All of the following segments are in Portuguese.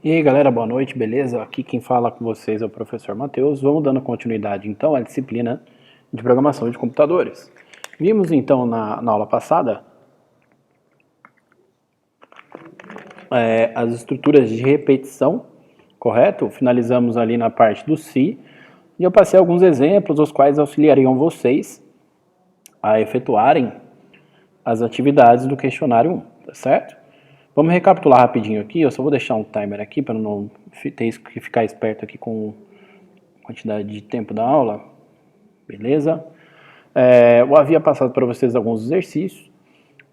E aí galera, boa noite, beleza? Aqui quem fala com vocês é o professor Matheus. Vamos dando continuidade então à disciplina de programação de computadores. Vimos então na aula passada as estruturas de repetição, correto? Finalizamos ali na parte do se e eu passei alguns exemplos os quais auxiliariam vocês a efetuarem as atividades do questionário 1, tá certo? Vamos recapitular rapidinho aqui, eu só vou deixar um timer aqui para não ter que ficar esperto aqui com a quantidade de tempo da aula, beleza? Eu havia passado para vocês alguns exercícios,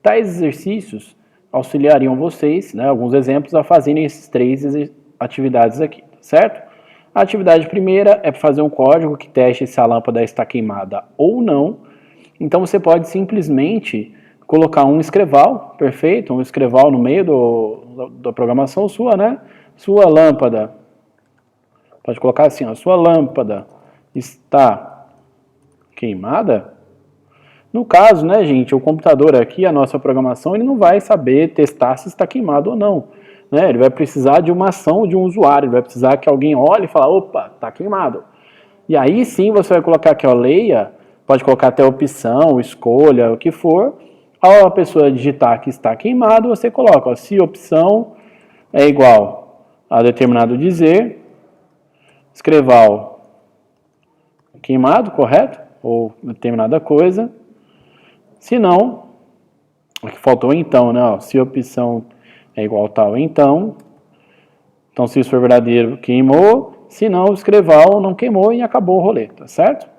tais exercícios auxiliariam vocês, né, alguns exemplos, a fazerem esses três atividades aqui, certo? A atividade primeira é fazer um código que teste se a lâmpada está queimada ou não, então você pode simplesmente colocar um escreval, perfeito, um escreval no meio da programação sua, né? Sua lâmpada, pode colocar assim, ó, sua lâmpada está queimada. No caso, né, gente, o computador aqui, a nossa programação, ele não vai saber testar se está queimado ou não. Né? Ele vai precisar de uma ação de um usuário, ele vai precisar que alguém olhe e fale, opa, está queimado. E aí sim você vai colocar aqui, ó, leia, pode colocar até opção, escolha, o que for. Ao a pessoa digitar que está queimado, você coloca, ó, se opção é igual a determinado dizer, escreval queimado, correto? Ou determinada coisa. Se não, aqui faltou então, né? Ó, se opção é igual a tal, então se isso for verdadeiro, queimou. Se não, o escreval não queimou e acabou o rolê, tá certo?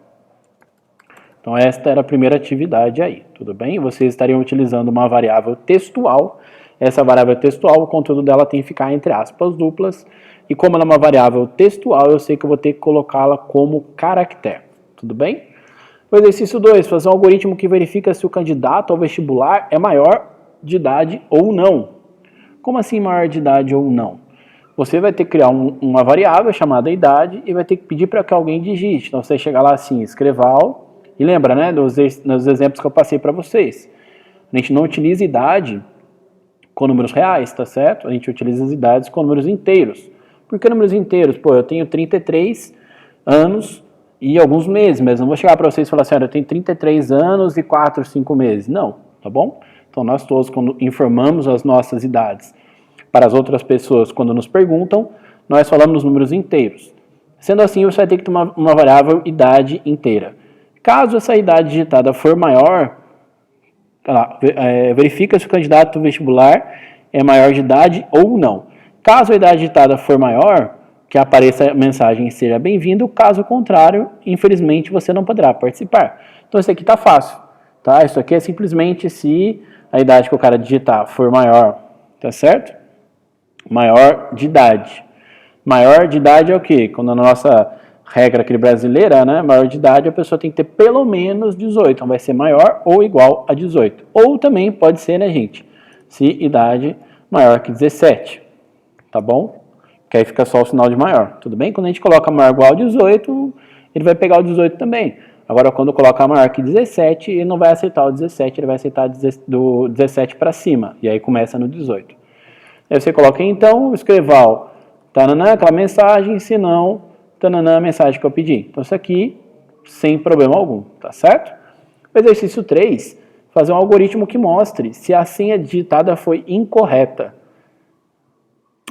Então esta era a primeira atividade aí, tudo bem? Vocês estariam utilizando uma variável textual. Essa variável textual, o conteúdo dela tem que ficar entre aspas duplas. E como ela é uma variável textual, eu sei que eu vou ter que colocá-la como caractere, tudo bem? O exercício 2, fazer um algoritmo que verifica se o candidato ao vestibular é maior de idade ou não. Como assim maior de idade ou não? Você vai ter que criar uma variável chamada idade e vai ter que pedir para que alguém digite. Então você chegar lá assim, escreval. E lembra, né, nos exemplos que eu passei para vocês. A gente não utiliza idade com números reais, tá certo? A gente utiliza as idades com números inteiros. Por que números inteiros? Pô, eu tenho 33 anos e alguns meses, mas não vou chegar para vocês e falar assim, olha, eu tenho 33 anos e 4, 5 meses. Não, tá bom? Então nós todos, quando informamos as nossas idades para as outras pessoas, quando nos perguntam, nós falamos nos números inteiros. Sendo assim, você vai ter que tomar uma variável idade inteira. Caso essa idade digitada for maior, verifica se o candidato vestibular é maior de idade ou não. Caso a idade digitada for maior, que apareça a mensagem seja bem-vindo, caso contrário, infelizmente você não poderá participar. Então isso aqui está fácil, tá? Isso aqui é simplesmente se a idade que o cara digitar for maior, tá certo? Maior de idade. Maior de idade é o quê? Quando a nossa regra aqui brasileira, né, maior de idade, a pessoa tem que ter pelo menos 18, então vai ser maior ou igual a 18. Ou também pode ser, né, gente, se idade maior que 17, tá bom? Que aí fica só o sinal de maior, tudo bem? Quando a gente coloca maior ou igual a 18, ele vai pegar o 18 também. Agora, quando colocar maior que 17, ele não vai aceitar o 17, ele vai aceitar do 17 para cima, e aí começa no 18. Aí você coloca, então, escreval, tananã, aquela mensagem, se não, tananã, a mensagem que eu pedi. Então, isso aqui, sem problema algum, tá certo? O exercício 3, fazer um algoritmo que mostre se a senha digitada foi incorreta.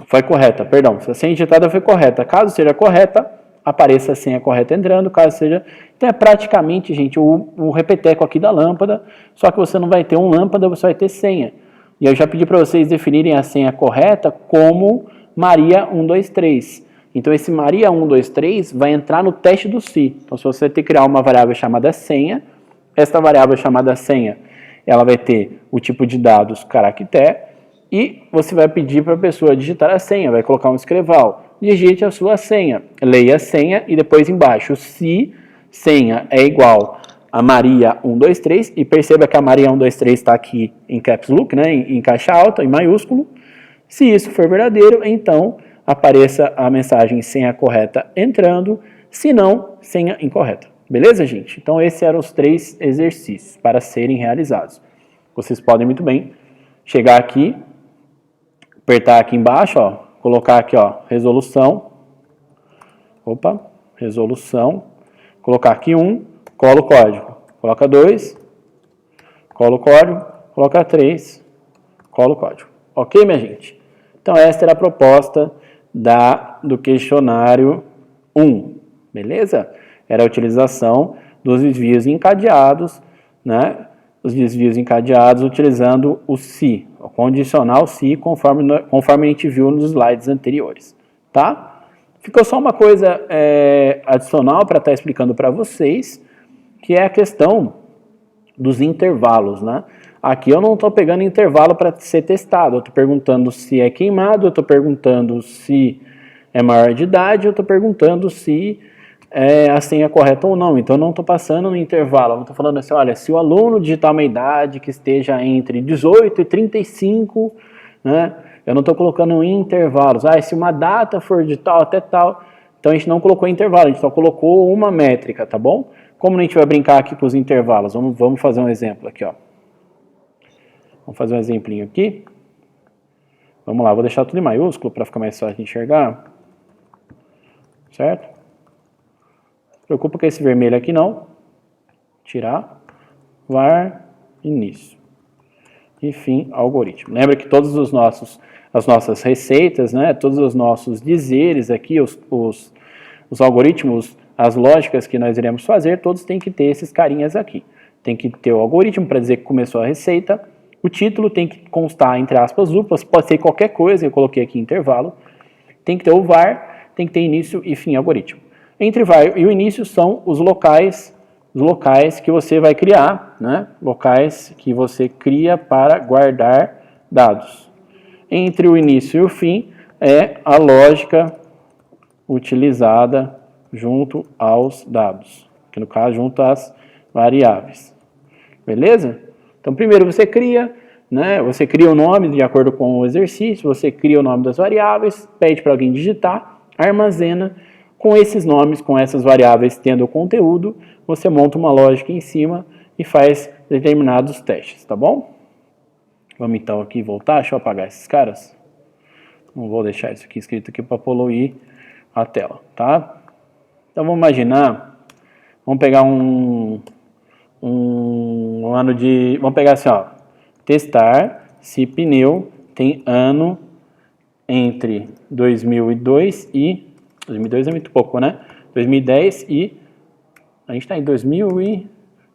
Foi correta, perdão. Se a senha digitada foi correta. Caso seja correta, apareça a senha correta entrando. Caso seja... Então, é praticamente, gente, o repeteco aqui da lâmpada, só que você não vai ter um lâmpada, você vai ter senha. E eu já pedi para vocês definirem a senha correta como Maria 123. Então, esse Maria 123 vai entrar no teste do se. Então, se você ter que criar uma variável chamada senha, esta variável chamada senha, ela vai ter o tipo de dados caractere e você vai pedir para a pessoa digitar a senha, vai colocar um escreval. Digite a sua senha, leia a senha e depois embaixo, se senha é igual a Maria 123, e perceba que a Maria 123 está aqui em caps lock, né, em caixa alta, em maiúsculo. Se isso for verdadeiro, então apareça a mensagem senha correta entrando, se não, senha incorreta. Beleza, gente? Então, esses eram os 3 exercícios para serem realizados. Vocês podem muito bem chegar aqui, apertar aqui embaixo, ó, colocar aqui, ó, resolução, colocar aqui 1, cola o código, coloca 2, cola o código, coloca 3, cola o código. Ok, minha gente? Então, esta era a proposta do questionário 1, beleza? Era a utilização dos desvios encadeados, né? Os desvios encadeados utilizando o se, o condicional se, conforme a gente viu nos slides anteriores, tá? Ficou só uma coisa adicional para estar explicando para vocês, que é a questão dos intervalos, né? Aqui eu não estou pegando intervalo para ser testado, eu estou perguntando se é queimado, eu estou perguntando se é maior de idade, eu estou perguntando se a senha é correta ou não. Então eu não estou passando no intervalo, eu não estou falando assim, olha, se o aluno digitar uma idade que esteja entre 18 e 35, né? Eu não estou colocando em intervalos. Se uma data for de tal até tal, então a gente não colocou intervalo, a gente só colocou uma métrica, tá bom? Como a gente vai brincar aqui com os intervalos? Vamos fazer um exemplo aqui, ó. Vamos fazer um exemplinho aqui. Vamos lá, vou deixar tudo em maiúsculo para ficar mais fácil de enxergar. Certo? Não se preocupa com esse vermelho aqui não. Tirar. Var. Início. E fim, algoritmo. Lembra que todos as nossas receitas, né, todos os nossos dizeres aqui, os algoritmos, as lógicas que nós iremos fazer, todos têm que ter esses carinhas aqui. Tem que ter o algoritmo para dizer que começou a receita. O título tem que constar entre aspas duplas, pode ser qualquer coisa, eu coloquei aqui intervalo. Tem que ter o var, tem que ter início e fim algoritmo. Entre var e o início são os locais que você vai criar, né? Locais que você cria para guardar dados. Entre o início e o fim é a lógica utilizada junto aos dados, que no caso junto às variáveis. Beleza? Então, primeiro você cria, né? Você cria o nome de acordo com o exercício, você cria o nome das variáveis, pede para alguém digitar, armazena, com esses nomes, com essas variáveis tendo o conteúdo, você monta uma lógica em cima e faz determinados testes, tá bom? Vamos então aqui voltar, deixa eu apagar esses caras. Não vou deixar isso aqui escrito aqui para poluir a tela, tá? Então vamos imaginar, vamos pegar vamos pegar assim, ó, testar se pneu tem ano entre 2002 e 2002 é muito pouco, né? 2010 e a gente está em 2000 e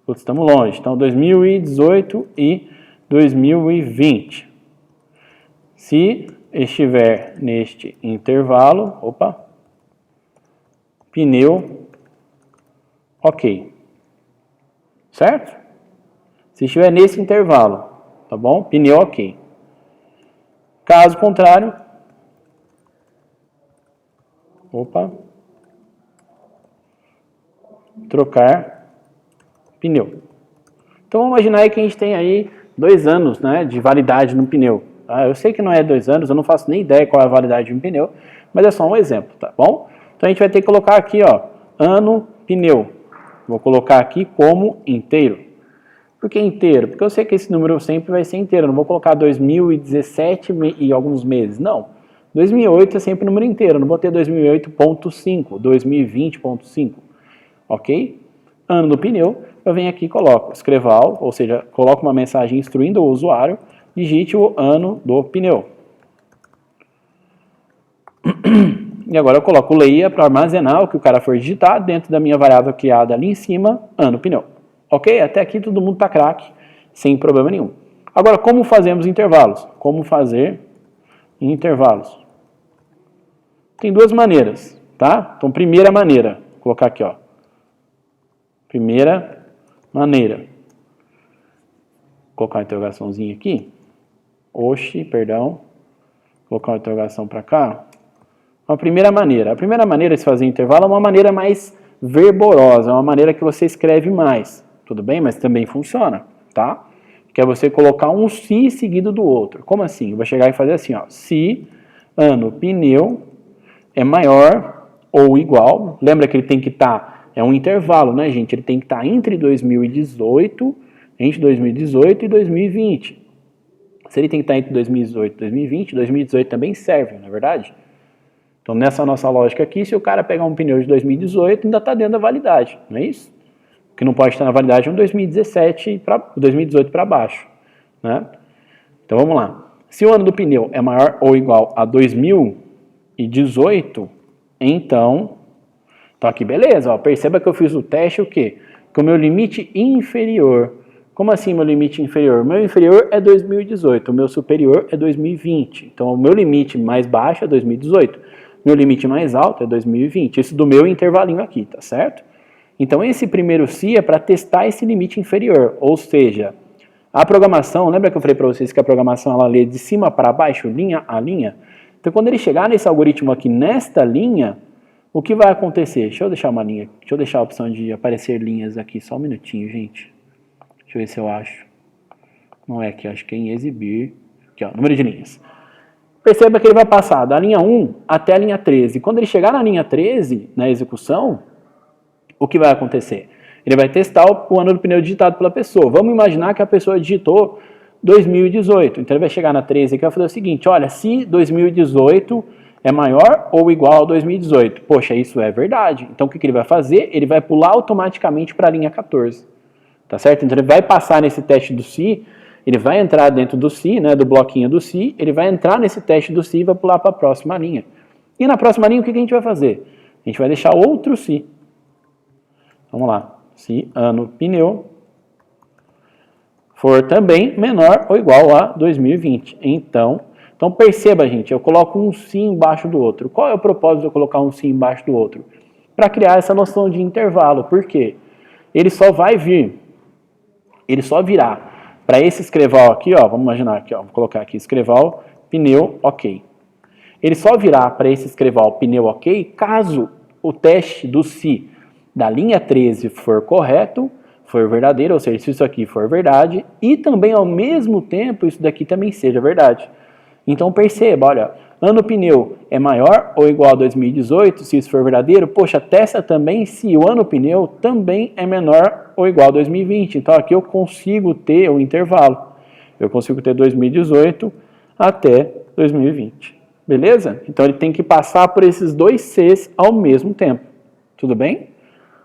putz, estamos longe. Então 2018 e 2020. Se estiver neste intervalo, pneu ok. Certo? Se estiver nesse intervalo, tá bom? Pneu ok. Caso contrário, trocar pneu. Então vamos imaginar aí que a gente tem aí 2 anos, né, de validade no pneu. Eu sei que não é 2 anos, eu não faço nem ideia qual é a validade de um pneu, mas é só um exemplo, tá bom? Então a gente vai ter que colocar aqui, ó, ano pneu. Vou colocar aqui como inteiro. Por que inteiro? Porque eu sei que esse número sempre vai ser inteiro. Eu não vou colocar 2017 e alguns meses. Não. 2008 é sempre número inteiro. Eu não vou ter 2008.5, 2020.5. Ok? Ano do pneu. Eu venho aqui e coloco escreval, ou seja, coloco uma mensagem instruindo o usuário, digite o ano do pneu. E agora eu coloco leia para armazenar o que o cara for digitar dentro da minha variável criada ali em cima, ano pneu. Ok? Até aqui todo mundo está craque, sem problema nenhum. Agora, como fazemos intervalos? Como fazer intervalos? Tem 2 maneiras, tá? Então, primeira maneira, vou colocar aqui, ó. Primeira maneira. Vou colocar uma interrogaçãozinha aqui. Vou colocar uma interrogação para cá. A primeira maneira de se fazer intervalo é uma maneira mais verborosa, é uma maneira que você escreve mais, tudo bem? Mas também funciona, tá? Que é você colocar um se seguido do outro. Como assim? Eu vou chegar e fazer assim, ó, se ano pneu é maior ou igual, lembra que ele tem que estar, é um intervalo, né, gente? Ele tem que estar entre 2018 e 2020. Se ele tem que estar entre 2018 e 2020, 2018 também serve, não é verdade? Então, nessa nossa lógica aqui, se o cara pegar um pneu de 2018, ainda está dentro da validade, não é isso? O que não pode estar na validade é um 2018 para baixo, né? Então, vamos lá. Se o ano do pneu é maior ou igual a 2018, então aqui beleza, ó, perceba que eu fiz o teste o quê? Com o meu limite inferior. Como assim meu limite inferior? O meu inferior é 2018, o meu superior é 2020. Então o meu limite mais baixo é 2018, meu limite mais alto é 2020. Isso do meu intervalinho aqui, tá certo? Então esse primeiro se é para testar esse limite inferior, ou seja, a programação, lembra que eu falei para vocês que a programação ela lê de cima para baixo, linha a linha? Então quando ele chegar nesse algoritmo aqui, nesta linha, o que vai acontecer? Deixa eu deixar uma linha, deixa eu deixar a opção de aparecer linhas aqui, só um minutinho, gente. Deixa eu ver se eu acho. Não é aqui, acho que é em exibir. Aqui, ó, número de linhas. Perceba que ele vai passar da linha 1 até a linha 13. Quando ele chegar na linha 13, na execução, o que vai acontecer? Ele vai testar o ano do pneu digitado pela pessoa. Vamos imaginar que a pessoa digitou 2018. Então ele vai chegar na 13 e vai fazer o seguinte, olha, se 2018 é maior ou igual a 2018. Poxa, isso é verdade. Então o que ele vai fazer? Ele vai pular automaticamente para a linha 14. Tá certo? Então ele vai passar nesse teste do se, ele vai entrar dentro do se, né, do bloquinho do se, ele vai entrar nesse teste do se e vai pular para a próxima linha. E na próxima linha o que a gente vai fazer? A gente vai deixar outro se. Vamos lá. Se ano pneu for também menor ou igual a 2020. Então perceba, gente, eu coloco um se embaixo do outro. Qual é o propósito de eu colocar um se embaixo do outro? Para criar essa noção de intervalo. Por quê? Ele só virá para esse escreval aqui, ó, vamos imaginar aqui, ó, vou colocar aqui escreval, pneu, ok. Ele só virá para esse escreval, pneu, ok, caso o teste do se da linha 13 for correto, for verdadeiro, ou seja, se isso aqui for verdade, e também ao mesmo tempo isso daqui também seja verdade. Então perceba, olha, ano pneu é maior ou igual a 2018, se isso for verdadeiro, poxa, testa também se o ano pneu também é menor ou igual a 2020. Então aqui eu consigo ter o intervalo. Eu consigo ter 2018 até 2020. Beleza? Então ele tem que passar por esses dois Cs ao mesmo tempo. Tudo bem?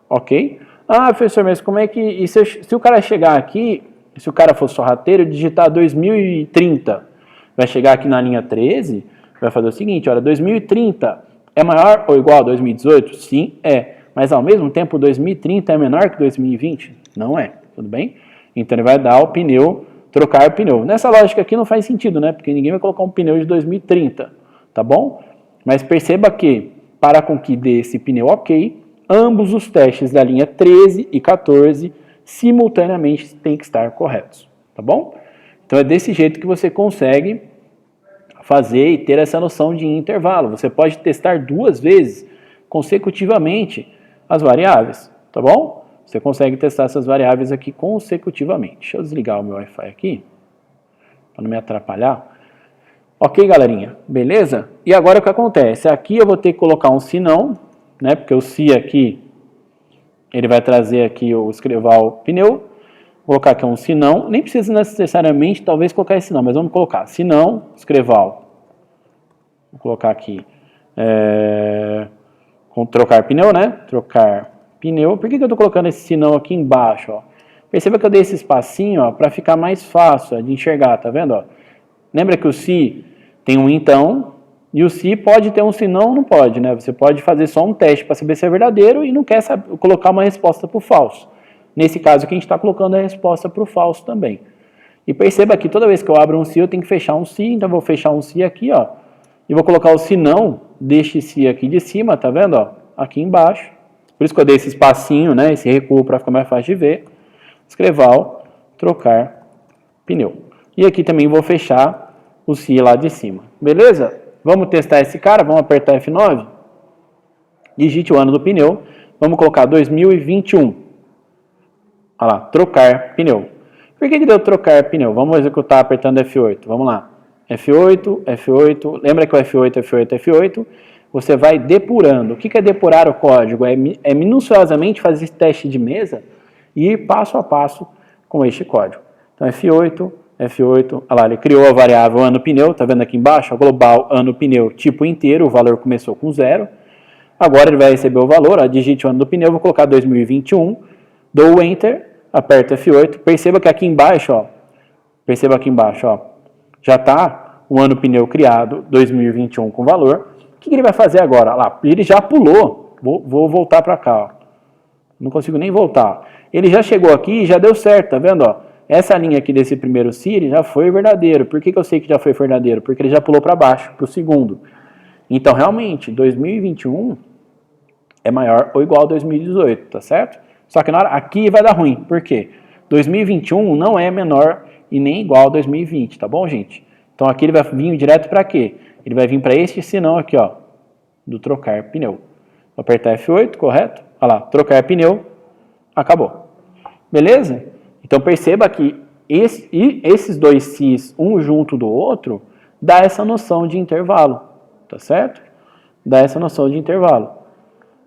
Ok? Ah, professor, mas como é que... E se o cara chegar aqui, se o cara for sorrateiro, digitar 2030, vai chegar aqui na linha 13, vai fazer o seguinte, olha, 2030 é maior ou igual a 2018? Sim, é. Mas ao mesmo tempo, 2030 é menor que 2020? Não é. Tudo bem? Então ele vai dar o pneu, trocar o pneu. Nessa lógica aqui não faz sentido, né? Porque ninguém vai colocar um pneu de 2030, tá bom? Mas perceba que, para com que dê esse pneu ok, ambos os testes da linha 13 e 14 simultaneamente têm que estar corretos, tá bom? Então é desse jeito que você consegue fazer e ter essa noção de intervalo. Você pode testar 2 vezes consecutivamente as variáveis, tá bom? Você consegue testar essas variáveis aqui consecutivamente. Deixa eu desligar o meu Wi-Fi aqui, para não me atrapalhar. Ok, galerinha? Beleza? E agora o que acontece? Aqui eu vou ter que colocar um se não, né? Porque o se aqui, ele vai trazer aqui o escreval pneu. Vou colocar aqui um se não, nem precisa necessariamente, talvez colocar esse não, mas vamos colocar se não, escreval. Vou colocar aqui, com trocar pneu, né? Trocar pneu. Por que eu estou colocando esse se não aqui embaixo, ó? Perceba que eu dei esse espacinho, ó, para ficar mais fácil de enxergar, tá vendo, ó? Lembra que o se tem um então, e o se pode ter um se não, não pode, né? Você pode fazer só um teste para saber se é verdadeiro e não quer colocar uma resposta para o falso. Nesse caso aqui a gente está colocando a resposta para o falso também. E perceba que toda vez que eu abro um se eu tenho que fechar um se, então eu vou fechar um se aqui, ó. E vou colocar o se não deste se aqui de cima, tá vendo, ó? Aqui embaixo. Por isso que eu dei esse espacinho, né? Esse recuo para ficar mais fácil de ver. Escreval, trocar pneu. E aqui também vou fechar o se lá de cima. Beleza? Vamos testar esse cara, vamos apertar F9. Digite o ano do pneu. Vamos colocar 2021. Olha lá, trocar pneu. Por que deu trocar pneu? Vamos executar apertando F8. Vamos lá. F8, F8. Lembra que o F8, F8, F8. Você vai depurando. O que é depurar o código? É minuciosamente fazer esse teste de mesa e ir passo a passo com este código. Então F8, F8, olha lá, ele criou a variável ano pneu, tá vendo aqui embaixo? A global ano pneu tipo inteiro, o valor começou com 0. Agora ele vai receber o valor, ó, digite o ano do pneu, vou colocar 2021, dou Enter, aperto F8, perceba que aqui embaixo, ó, já está o ano pneu criado, 2021 com valor. O que ele vai fazer agora? Lá, ele já pulou, vou voltar para cá, ó. Não consigo nem voltar. Ele já chegou aqui e já deu certo, tá vendo? Ó? Essa linha aqui desse primeiro CIR já foi verdadeiro. Por que eu sei que já foi verdadeiro? Porque ele já pulou para baixo, para o segundo. Então, realmente, 2021 é maior ou igual a 2018, tá certo? Só que na hora, aqui vai dar ruim. Por quê? 2021 não é menor e nem igual a 2020, tá bom, gente? Então, aqui ele vai vir direto para quê? Ele vai vir para este sinal aqui, ó, do trocar pneu. Vou apertar F8, correto? Olha lá, trocar pneu, acabou. Beleza? Então perceba que esses dois Cs, um junto do outro, dá essa noção de intervalo, tá certo? Dá essa noção de intervalo.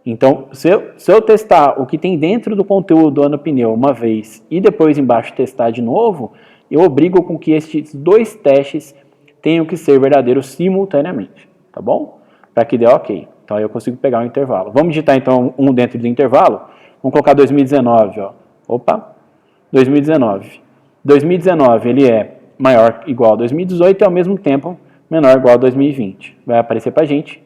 Então, se eu testar o que tem dentro do conteúdo do ano pneu uma vez e depois embaixo testar de novo, eu obrigo com que esses dois testes tenham que ser verdadeiros simultaneamente, tá bom? Para que dê ok. Então, aí eu consigo pegar um intervalo. Vamos digitar, então, um dentro do intervalo. Vamos colocar 2019, ó. Opa, 2019. 2019, ele é maior ou igual a 2018 e, ao mesmo tempo, menor ou igual a 2020. Vai aparecer para a gente,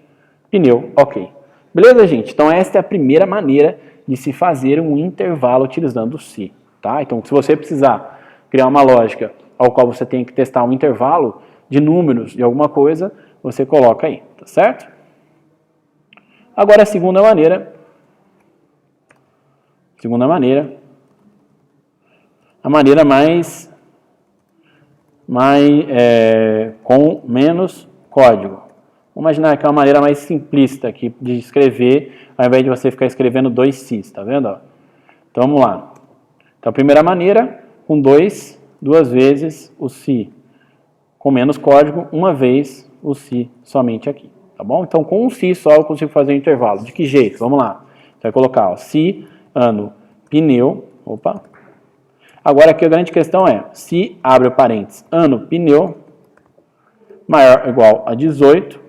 pneu, ok. Beleza, gente? Então, esta é a primeira maneira de se fazer um intervalo utilizando o SI, tá? Então, se você precisar criar uma lógica ao qual você tem que testar um intervalo de números de alguma coisa, você coloca aí, tá certo? Agora, a segunda maneira, a maneira com menos código. Vamos imaginar que é uma maneira mais simplista aqui de escrever, ao invés de você ficar escrevendo dois Cs, tá vendo? Então, vamos lá. Então, a primeira maneira, com duas vezes o Si. Com menos código, uma vez o Si somente aqui. Tá bom? Então, com um Si só eu consigo fazer um intervalo. De que jeito? Vamos lá. Você vai colocar, ó, Si, ano, pneu. Opa. Agora, aqui a grande questão é, se abre o parênteses, ano, pneu, maior ou igual a 18,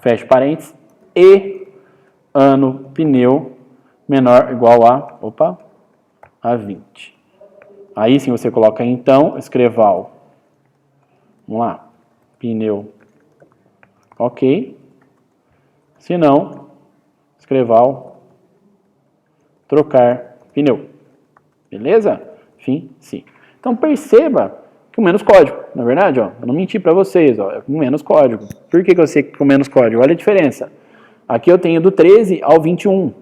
fecha parênteses, e ano, pneu, menor ou igual a 20. Aí sim você coloca, então, escreval. Vamos lá. Pneu. Ok. Se não, escreval. Trocar pneu. Beleza? Fim, sim. Então perceba com menos código. Na verdade, ó, eu não menti para vocês, ó, é com menos código. Por que eu sei que com menos código? Olha a diferença. Aqui eu tenho do 13 ao 21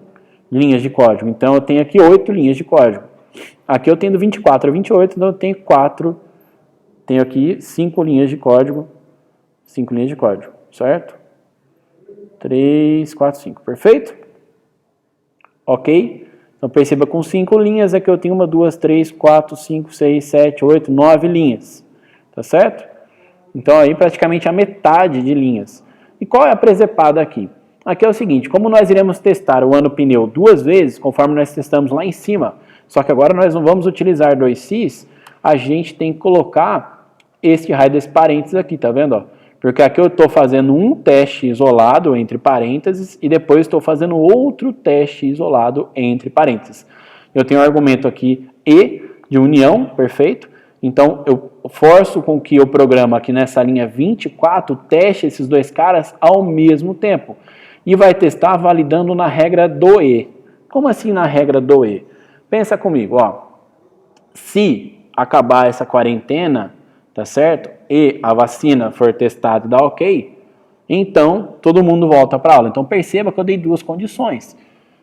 linhas de código. Então eu tenho aqui 8 linhas de código. Aqui eu tenho do 24 ao 28, então eu tenho tenho aqui 5 linhas de código. 5 linhas de código, certo? 3, 4, 5. Perfeito? Ok? Então perceba, com 5 linhas aqui eu tenho 1, 2, 3, 4, 5, 6, 7, 8, 9 linhas. Tá certo? Então aí praticamente a metade de linhas. E qual é a presepada aqui? Aqui é o seguinte, como nós iremos testar o ano pneu 2 vezes, conforme nós testamos lá em cima, só que agora nós não vamos utilizar 2 Cs, a gente tem que colocar esse raio desse parênteses aqui, tá vendo? Ó? Porque aqui eu estou fazendo um teste isolado entre parênteses e depois estou fazendo outro teste isolado entre parênteses. Eu tenho um argumento aqui E de união, perfeito? Então eu forço com que o programa aqui nessa linha 24 teste esses dois caras ao mesmo tempo. E vai testar validando na regra do E. Como assim na regra do E? Pensa comigo, ó. Se acabar essa quarentena, tá certo? E a vacina for testada e dar ok, então todo mundo volta para aula. Então perceba que eu dei duas condições.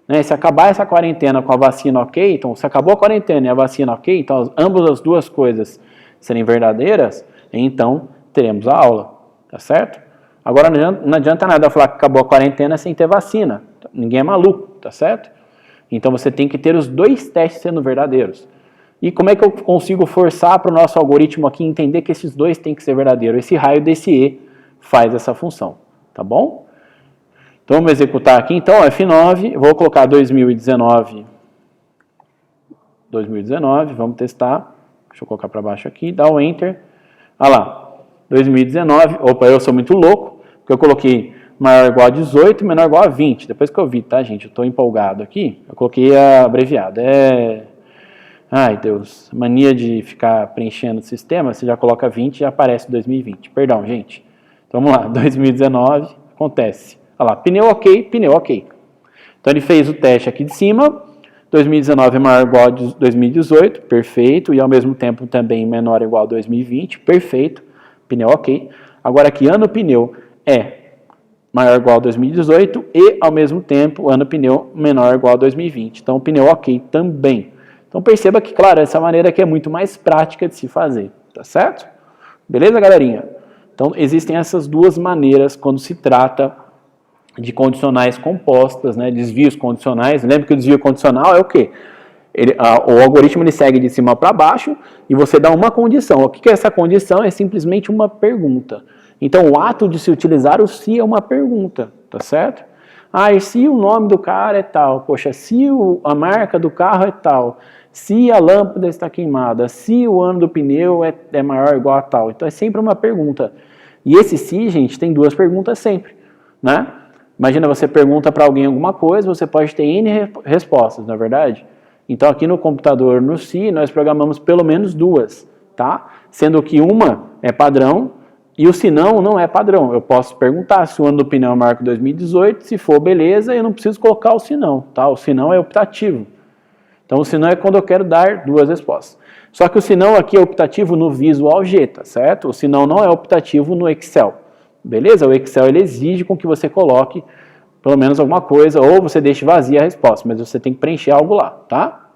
Né? Se acabar essa quarentena com a vacina ok, então se acabou a quarentena e a vacina ok, então ambas as duas coisas serem verdadeiras, então teremos a aula, tá certo? Agora não adianta nada eu falar que acabou a quarentena sem ter vacina. Ninguém é maluco, tá certo? Então você tem que ter os dois testes sendo verdadeiros. E como é que eu consigo forçar para o nosso algoritmo aqui entender que esses dois têm que ser verdadeiros? Esse raio desse E faz essa função, tá bom? Então vamos executar aqui, então, F9, eu vou colocar 2019, vamos testar, Deixa eu colocar para baixo aqui, dá o Enter. Olha lá, 2019, opa, eu sou muito louco, porque eu coloquei maior ou igual a 18 e menor ou igual a 20. Depois que eu vi, tá, gente, eu tô empolgado aqui, eu coloquei a abreviada. Ai, Deus, mania de ficar preenchendo o sistema, você já coloca 20 e já aparece 2020. Perdão, gente. Então vamos lá, 2019, acontece. Olha lá, pneu ok, pneu ok. Então ele fez o teste aqui de cima, 2019 é maior ou igual a 2018, perfeito, e ao mesmo tempo também menor ou igual a 2020, perfeito, pneu ok. Agora aqui, ano pneu é maior ou igual a 2018 e ao mesmo tempo ano pneu menor ou igual a 2020, então pneu ok também. Então perceba que, claro, essa maneira aqui é muito mais prática de se fazer, tá certo? Beleza, galerinha? Então existem essas duas maneiras quando se trata de condicionais compostas, né, desvios condicionais. Lembra que o desvio condicional é o quê? O algoritmo ele segue de cima para baixo e você dá uma condição. O que é essa condição? É simplesmente uma pergunta. Então o ato de se utilizar o se é uma pergunta, tá certo? Ah, e se o nome do cara é tal? Poxa, se a marca do carro é tal? Se a lâmpada está queimada? Se o ano do pneu é maior ou igual a tal? Então é sempre uma pergunta. E esse se, gente, tem duas perguntas sempre, né? Imagina, você pergunta para alguém alguma coisa, você pode ter N respostas, não é verdade? Então aqui no computador, no C, nós programamos pelo menos duas, tá? Sendo que uma é padrão e o se não é padrão. Eu posso perguntar se o ano do pneu é maior que 2018, se for beleza, eu não preciso colocar o se não, tá? O se não é optativo. Então o se não é quando eu quero dar duas respostas. Só que o se não aqui é optativo no Visual G, tá certo? O se não é optativo no Excel. Beleza? O Excel ele exige com que você coloque pelo menos alguma coisa, ou você deixe vazia a resposta, mas você tem que preencher algo lá, tá?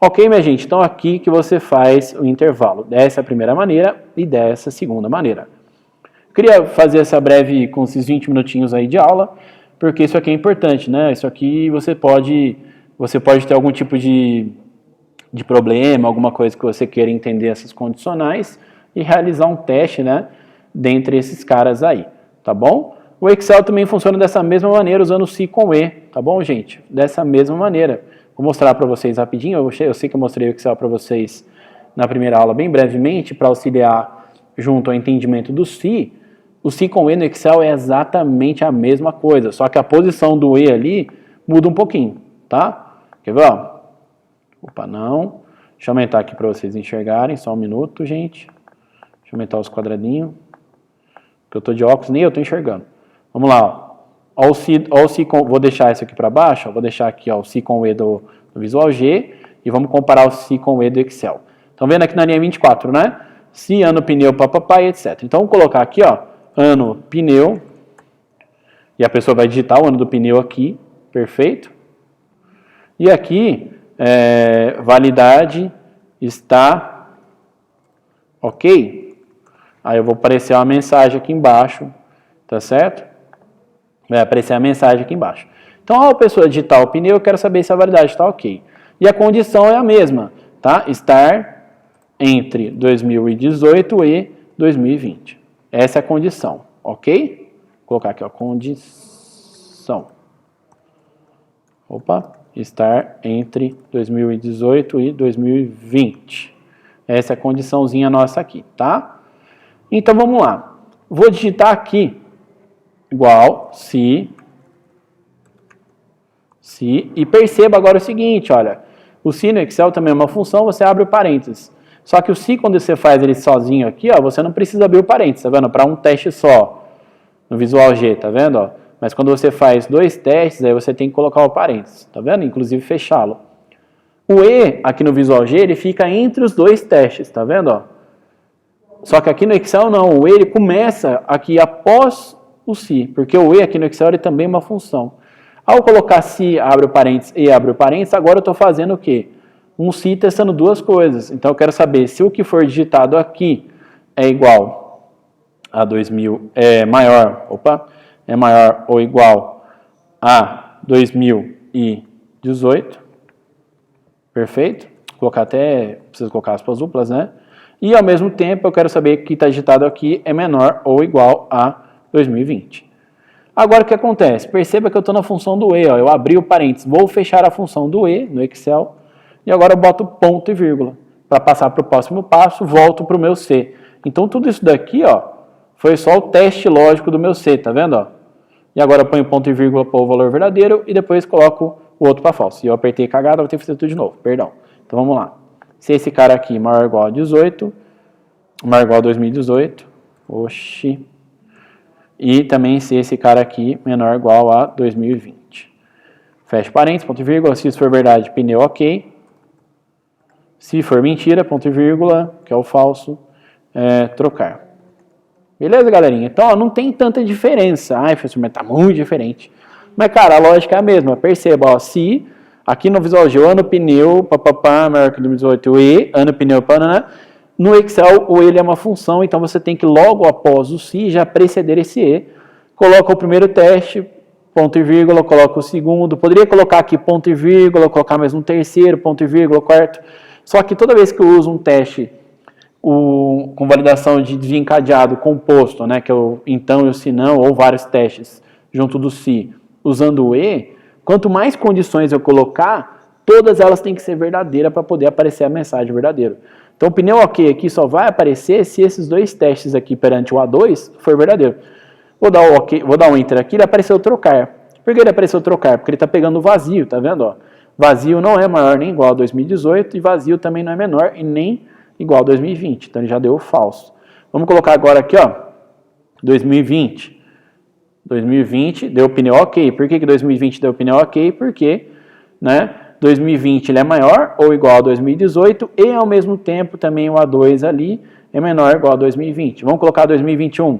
Ok, minha gente? Então aqui que você faz o intervalo dessa primeira maneira e dessa segunda maneira. Eu queria fazer essa breve, com esses 20 minutinhos aí de aula, porque isso aqui é importante, né? Isso aqui você pode ter algum tipo de problema, alguma coisa que você queira entender essas condicionais e realizar um teste, né? Dentre esses caras aí, tá bom? O Excel também funciona dessa mesma maneira, usando o se com e, tá bom, gente? Dessa mesma maneira. Vou mostrar para vocês rapidinho, eu sei que eu mostrei o Excel para vocês na primeira aula bem brevemente, para auxiliar junto ao entendimento do se. O se com e no Excel é exatamente a mesma coisa, só que a posição do e ali muda um pouquinho, tá? Quer ver? Opa, não. Deixa eu aumentar aqui para vocês enxergarem, só um minuto, gente. Deixa eu aumentar os quadradinhos. Eu estou de óculos, nem eu estou enxergando. Vamos lá, ó. Vou deixar isso aqui para baixo, ó, vou deixar aqui ó, o se com e do Visual G e vamos comparar o se com e do Excel. Estão vendo aqui na linha 24, né? Se, ano, pneu, papapá e etc. Então, vamos colocar aqui, ó, ano, pneu, e a pessoa vai digitar o ano do pneu aqui, perfeito. E aqui, validade está ok. Aí eu vou aparecer uma mensagem aqui embaixo, tá certo? Vai aparecer a mensagem aqui embaixo. Então, ao pessoa digitar o pneu, eu quero saber se a validade está ok. E a condição é a mesma, tá? Estar entre 2018 e 2020. Essa é a condição, ok? Vou colocar aqui, ó, condição. Opa, estar entre 2018 e 2020. Essa é a condiçãozinha nossa aqui, tá? Então, vamos lá. Vou digitar aqui, igual, se, e perceba agora o seguinte, olha, o se no Excel também é uma função, você abre o parênteses. Só que o se, quando você faz ele sozinho aqui, ó, você não precisa abrir o parênteses, tá vendo? Para um teste só, no Visual G, tá vendo? Ó? Mas quando você faz dois testes, aí você tem que colocar o parênteses, tá vendo? Inclusive fechá-lo. O E, aqui no Visual G, ele fica entre os dois testes, tá vendo? Ó? Só que aqui no Excel não, o E ele começa aqui após o se, porque o E aqui no Excel ele também é uma função. Ao colocar se, abre o parênteses, e abre o parênteses, agora eu estou fazendo o quê? Um se testando duas coisas. Então eu quero saber se o que for digitado aqui é igual a 2000, é maior ou igual a 2018. Perfeito? Preciso colocar aspas duplas, né? E ao mesmo tempo eu quero saber que o que está digitado aqui é menor ou igual a 2020. Agora o que acontece? Perceba que eu estou na função do E, ó, eu abri o parênteses, vou fechar a função do E no Excel e agora eu boto ponto e vírgula. para passar para o próximo passo, volto para o meu C. Então tudo isso daqui, ó, foi só o teste lógico do meu C, tá vendo? Ó? E agora eu ponho ponto e vírgula para o valor verdadeiro e depois coloco o outro para falso. E eu apertei cagada, vou ter que fazer tudo de novo, perdão. Então vamos lá. Se esse cara aqui maior ou igual a 18, maior ou igual a 2018, oxi. E também se esse cara aqui menor ou igual a 2020. Fecha parênteses, ponto e vírgula, se isso for verdade, pneu ok. Se for mentira, ponto e vírgula, que é o falso, trocar. Beleza, galerinha? Então, ó, não tem tanta diferença. Ai, professor, mas tá muito diferente. Mas, cara, a lógica é a mesma. Perceba, ó, se aqui no Visual G, o ano pneu, papapá, maior que 2018, o E, ano pneu, panana, no Excel, o ele é uma função, então você tem que logo após o se já preceder esse E. Coloca o primeiro teste, ponto e vírgula, coloca o segundo. Poderia colocar aqui ponto e vírgula, colocar mais um terceiro, ponto e vírgula, quarto. Só que toda vez que eu uso um teste com validação de desvio encadeado composto, né, que é o então e o se não, ou vários testes junto do se, usando o E, quanto mais condições eu colocar, todas elas têm que ser verdadeiras para poder aparecer a mensagem verdadeira. Então o pneu ok aqui só vai aparecer se esses dois testes aqui perante o A2 for verdadeiro. Vou dar o ok, vou dar um enter aqui, ele apareceu trocar. Por que ele apareceu trocar? Porque ele está pegando o vazio, tá vendo? Ó? Vazio não é maior nem igual a 2018 e vazio também não é menor e nem igual a 2020. Então ele já deu falso. Vamos colocar agora aqui, ó, 2020. 2020 deu pneu ok. Por que 2020 deu pneu ok? Porque, né, 2020 ele é maior ou igual a 2018 e ao mesmo tempo também o A2 ali é menor ou igual a 2020. Vamos colocar 2021.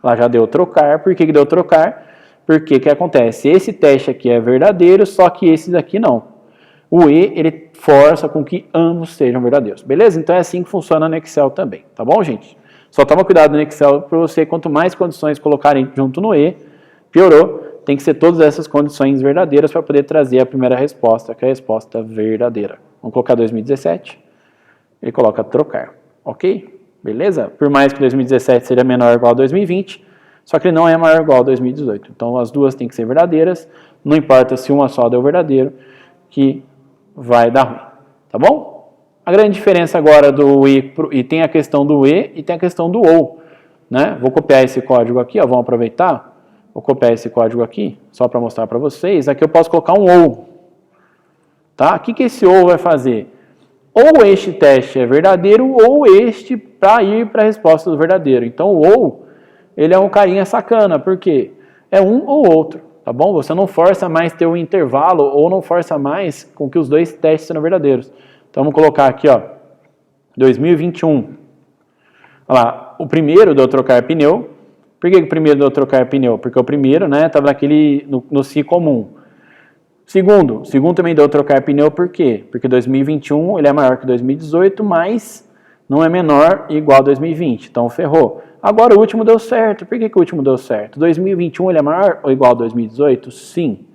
Lá já deu trocar. Por que deu trocar? Porque o que acontece? Esse teste aqui é verdadeiro, só que esse daqui não. O E, ele força com que ambos sejam verdadeiros. Beleza? Então é assim que funciona no Excel também. Tá bom, gente? Só toma cuidado no Excel para você, quanto mais condições colocarem junto no E, piorou. Tem que ser todas essas condições verdadeiras para poder trazer a primeira resposta, que é a resposta verdadeira. Vamos colocar 2017. Ele coloca trocar. Ok? Beleza? Por mais que 2017 seja menor ou igual a 2020, só que ele não é maior ou igual a 2018. Então as duas têm que ser verdadeiras. Não importa se uma só deu verdadeiro, que vai dar ruim, tá bom? A grande diferença agora do e tem a questão do e tem a questão do ou, né? Vou copiar esse código aqui, ó, vamos aproveitar. Vou copiar esse código aqui, só para mostrar para vocês. Aqui eu posso colocar um ou, tá? O que esse ou vai fazer? Ou este teste é verdadeiro ou este para ir para a resposta do verdadeiro. Então o ou, ele é um carinha sacana, por quê? É um ou outro. Tá bom? Você não força mais ter um intervalo ou não força mais com que os dois testes sejam verdadeiros. Então vamos colocar aqui, ó, 2021. Olha lá, o primeiro deu trocar pneu. Por que o primeiro deu trocar pneu? Porque o primeiro, né, estava no si comum. Segundo também deu trocar pneu, por quê? Porque 2021 ele é maior que 2018, mas não é menor e igual a 2020. Então ferrou. Agora o último deu certo. Por que o último deu certo? 2021 ele é maior ou igual a 2018? Sim.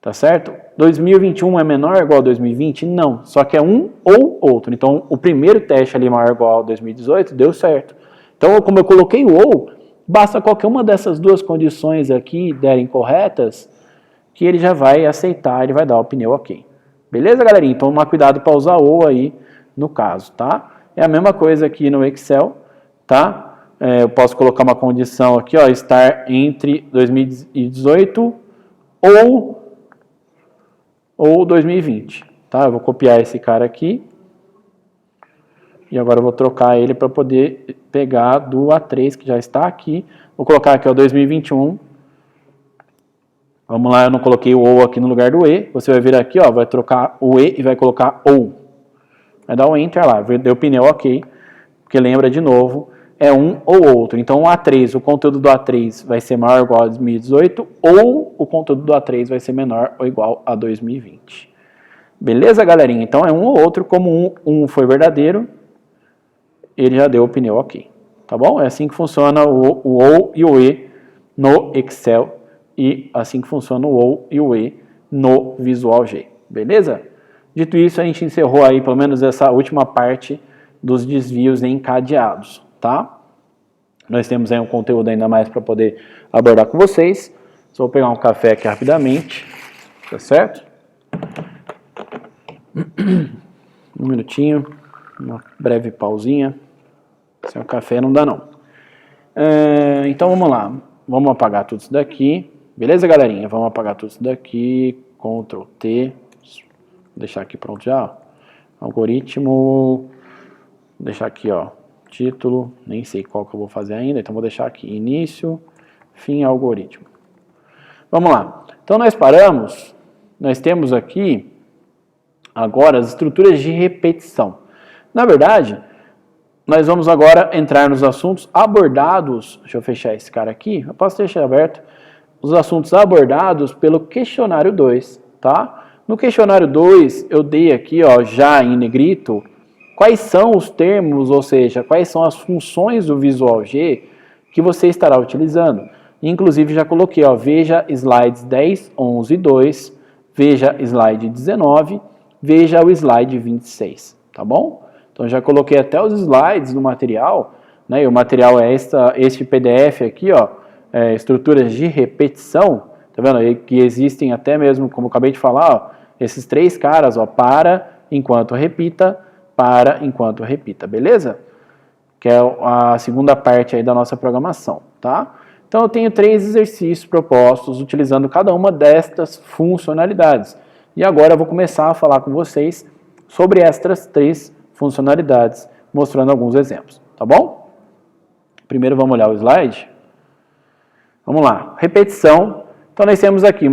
Tá certo? 2021 é menor ou igual a 2020? Não. Só que é um ou outro. Então o primeiro teste ali maior ou igual a 2018 deu certo. Então como eu coloquei o ou, basta qualquer uma dessas duas condições aqui derem corretas, que ele já vai aceitar, ele vai dar o pneu ok. Beleza, galerinha? Então tomar cuidado para usar ou aí no caso, tá? É a mesma coisa aqui no Excel, tá? Eu posso colocar uma condição aqui, ó, estar entre 2018 ou 2020, tá? Eu vou copiar esse cara aqui e agora eu vou trocar ele para poder pegar do A3 que já está aqui. Vou colocar aqui, ó, 2021. Vamos lá, eu não coloquei o ou aqui no lugar do e. Você vai vir aqui, ó, vai trocar o e e vai colocar ou. Vai dar um enter lá, deu pneu ok, porque lembra de novo, é um ou outro. Então o A3, o conteúdo do A3 vai ser maior ou igual a 2018 ou o conteúdo do A3 vai ser menor ou igual a 2020. Beleza, galerinha? Então é um ou outro, como um foi verdadeiro, ele já deu o pneu ok. Tá bom? É assim que funciona o ou e o e no Excel e assim que funciona o ou e o e no Visual G. Beleza? Dito isso, a gente encerrou aí pelo menos essa última parte dos desvios encadeados, tá? Nós temos aí um conteúdo ainda mais para poder abordar com vocês. Só vou pegar um café aqui rapidamente, tá certo? Um minutinho. Uma breve pausinha. Sem o café não dá não. Então vamos lá. Vamos apagar tudo isso daqui. Beleza, galerinha? Vamos apagar tudo isso daqui. Ctrl T. Vou deixar aqui pronto já. Algoritmo. Vou deixar aqui, ó. Título. Nem sei qual que eu vou fazer ainda. Então vou deixar aqui. Início. Fim algoritmo. Vamos lá. Então nós paramos. Nós temos aqui agora as estruturas de repetição. Na verdade, nós vamos agora entrar nos assuntos abordados. Deixa eu fechar esse cara aqui. Eu posso deixar aberto. Os assuntos abordados pelo questionário 2, tá? No questionário 2, eu dei aqui, ó, já em negrito, quais são os termos, ou seja, quais são as funções do Visual G que você estará utilizando. Inclusive, já coloquei, ó, veja slides 10, 11 e 2, veja slide 19, veja o slide 26, tá bom? Então, já coloquei até os slides no material, né? E o material é este PDF aqui, ó. Estruturas de repetição, tá vendo aí que existem até mesmo, como eu acabei de falar, ó, esses três caras, ó, para enquanto repita, beleza? Que é a segunda parte aí da nossa programação, tá? Então eu tenho 3 exercícios propostos utilizando cada uma destas funcionalidades. E agora eu vou começar a falar com vocês sobre estas 3 funcionalidades, mostrando alguns exemplos, tá bom? Primeiro vamos olhar o slide. Vamos lá, repetição. Então nós temos aqui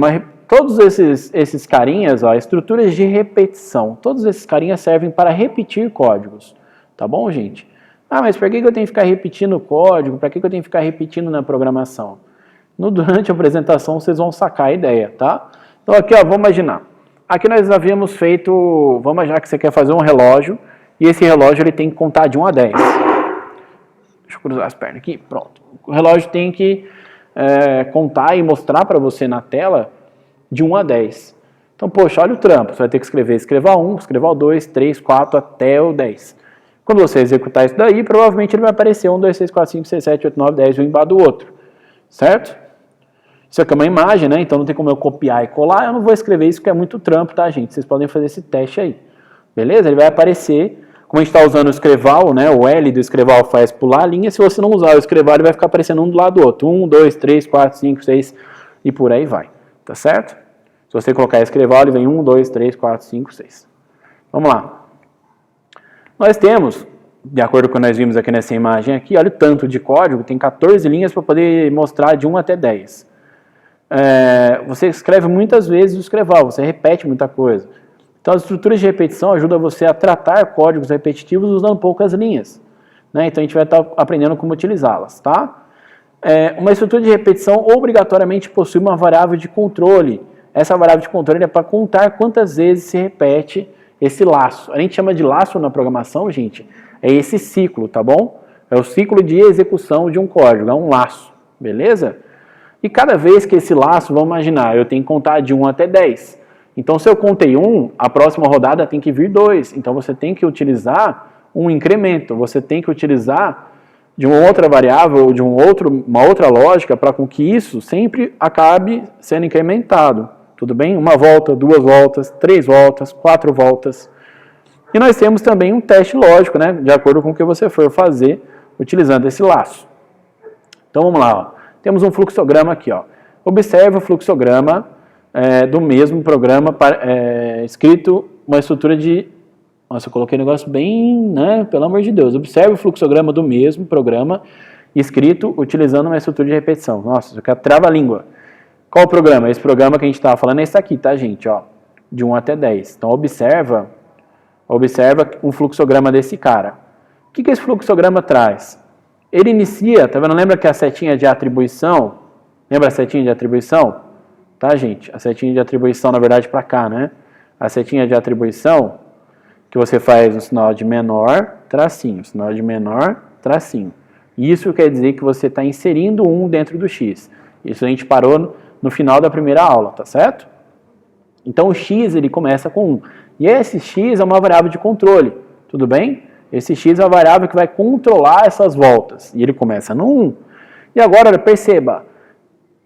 todos esses carinhas, ó, estruturas de repetição. Todos esses carinhas servem para repetir códigos. Tá bom, gente? Ah, mas por que eu tenho que ficar repetindo o código? Para que eu tenho que ficar repetindo na programação? Durante a apresentação vocês vão sacar a ideia, tá? Então aqui, ó, vamos imaginar. Aqui nós havíamos feito, vamos imaginar que você quer fazer um relógio, e esse relógio ele tem que contar de 1 a 10. Deixa eu cruzar as pernas aqui, pronto. O relógio tem que contar e mostrar para você na tela de 1 a 10. Então, poxa, olha o trampo. Você vai ter que escreva 1, escreva 2, 3, 4, até o 10. Quando você executar isso daí, provavelmente ele vai aparecer 1, 2, 3, 4, 5, 6, 7, 8, 9, 10, um embaixo do outro. Certo? Isso aqui é uma imagem, né? Então não tem como eu copiar e colar. Eu não vou escrever isso porque é muito trampo, tá, gente? Vocês podem fazer esse teste aí. Beleza? Ele vai aparecer. Como a gente está usando o escreval, né, o L do escreval faz pular a linha, se você não usar o escreval, ele vai ficar aparecendo um do lado do outro. 1, 2, 3, 4, 5, 6 e por aí vai. Tá certo? Se você colocar escreval, ele vem 1, 2, 3, 4, 5, 6. Vamos lá. Nós temos, de acordo com o que nós vimos aqui nessa imagem aqui, olha o tanto de código, tem 14 linhas para poder mostrar de 1 até 10. Você escreve muitas vezes o escreval, você repete muita coisa. Então, as estruturas de repetição ajudam você a tratar códigos repetitivos usando poucas linhas, né? Então, a gente vai estar aprendendo como utilizá-las, tá? Uma estrutura de repetição obrigatoriamente possui uma variável de controle. Essa variável de controle é para contar quantas vezes se repete esse laço. A gente chama de laço na programação, gente, é esse ciclo, tá bom? É o ciclo de execução de um código, é um laço, beleza? E cada vez que esse laço, vamos imaginar, eu tenho que contar de 1 até 10. Então, se eu contei 1, a próxima rodada tem que vir 2. Então, você tem que utilizar um incremento. Você tem que utilizar de uma outra variável ou de uma outra lógica para com que isso sempre acabe sendo incrementado. Tudo bem? 1 volta, 2 voltas, 3 voltas, 4 voltas. E nós temos também um teste lógico, né? De acordo com o que você for fazer utilizando esse laço. Então, vamos lá. Ó. Temos um fluxograma aqui. Ó. Observe o fluxograma do mesmo programa escrito uma estrutura de... Nossa, eu coloquei um negócio bem, né? Pelo amor de Deus. Observe o fluxograma do mesmo programa escrito utilizando uma estrutura de repetição. Nossa, isso aqui trava a língua. Qual o programa? Esse programa que a gente estava falando é esse aqui, tá, gente? Ó, de 1 até 10. Então, observa um fluxograma desse cara. O que esse fluxograma traz? Ele inicia, tá vendo? Lembra que a setinha de atribuição? Lembra a setinha de atribuição? Tá, gente? A setinha de atribuição, na verdade, para cá, né? A setinha de atribuição, que você faz um sinal de menor, tracinho. Sinal de menor, tracinho. Isso quer dizer que você está inserindo 1 dentro do x. Isso a gente parou no final da primeira aula, tá certo? Então, o x, ele começa com 1. E esse x é uma variável de controle, tudo bem? Esse x é a variável que vai controlar essas voltas. E ele começa no 1. E agora, perceba,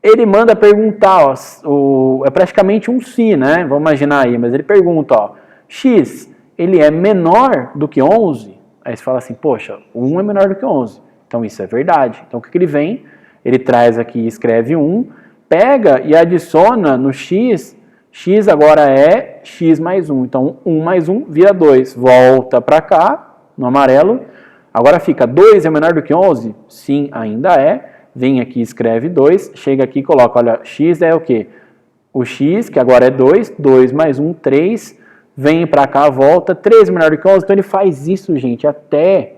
ele manda perguntar, ó, é praticamente um se, né? Vamos imaginar aí, mas ele pergunta, ó, x, ele é menor do que 11, aí você fala assim, poxa, 1 é menor do que 11. Então isso é verdade. Então o que ele vem? Ele traz aqui, escreve 1, pega e adiciona no x, x agora é x mais 1. Então 1 mais 1 vira 2. Volta para cá, no amarelo. Agora fica 2 é menor do que 11? Sim, ainda é. Vem aqui, escreve 2, chega aqui e coloca, olha, x é o quê? O x, que agora é 2, 2 mais 1, 3, vem para cá, volta, 3 é menor do que 11, então ele faz isso, gente, até